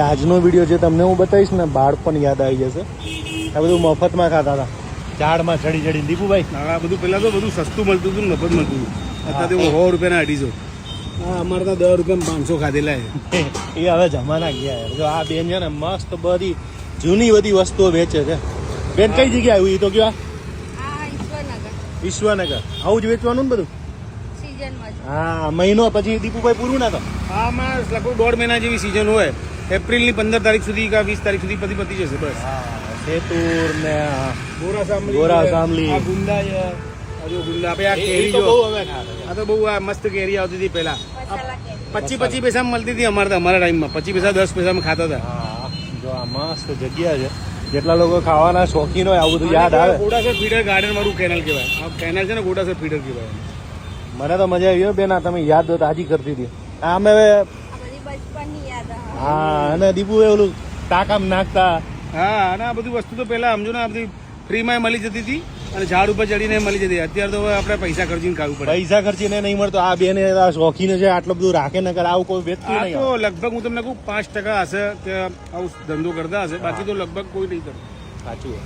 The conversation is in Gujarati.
આજનો વિડીયો જે તમને હું બતાવીશ ને બાળપણ યાદ આવી જશે. આ બધું મફતમાં ખાતા હતા, ઝાડમાં ચડી ચડીને. દીપુભાઈ, આ બધું પહેલા તો બધું સસ્તું મળતું હતું, મફત મળતું હતું. અત્યારે 100 રૂપિયાના 250. હા, અમારે તો 10 રૂપિયામાં 500 ખાધેલા છે. એ હવે જમાના ગયા યાર. જો આ બેન છે ને મસ્ત બધી જૂની બધી વસ્તુઓ વેચે છે. બેન કઈ જગ્યાએ આવ્યું? એ તો કયો ઈશ્વરનગર. આવું જ વેચવાનું ને બધું? હા, મહિનો પછી દીપુભાઈ પૂરું ના તો. આમાં લગભગ 1.5 મહિના જેવી સિઝન હોય. એપ્રિલની 15 તારીખ સુધી કે 20 તારીખ સુધી પતી જશે બસ. સેતુર ને ગોરા સામલી, આ ગુંદા છે. હજુ ગુંદા આપણે આ કેરી જો આ તો બહુ આ મસ્ત કેરી આવતી હતી પહેલા. 25 પૈસામાં મળતી હતી અમારા ટાઈમમાં. 25 પૈસા 10 પૈસામાં ખાતા હતા. જો આ મસ્ત જગ્યા છે. જેટલા લોકો ખાવાના શોખીન હોય આવું બધું યાદ આવે. ગોડાસર ફીડર ગાર્ડન વાળું કેનલ કહેવાય. આ કેનલ છે ને, ગોડાસર ફીડર કહેવાય. મને તો મજા આવી બેન. તમે યાદ તાજી કરતી હતી. અમે હા, અને દીપુ ઓલું ટાંકામાં નાખતા. હા, અને આ બધી વસ્તુ તો પહેલા સમજો ને આ બધી ફ્રીમાં મળી જતી હતી અને ઝાડ ઉપર ચડીને મળી જતી. અત્યારે તો આપણે પૈસા ખર્ચીને ખાવું પડે. પૈસા ખર્ચીને નહીં મળતો. આ બેન શોખીન છે, આટલું બધું રાખે ન કરે. આવું કોઈ વેચતું નહીં. તો લગભગ હું તમને કહું 5% હશે કે આવું ધંધો કરતા હશે. બાકી તો લગભગ કોઈ નહીં કરે. સાચું.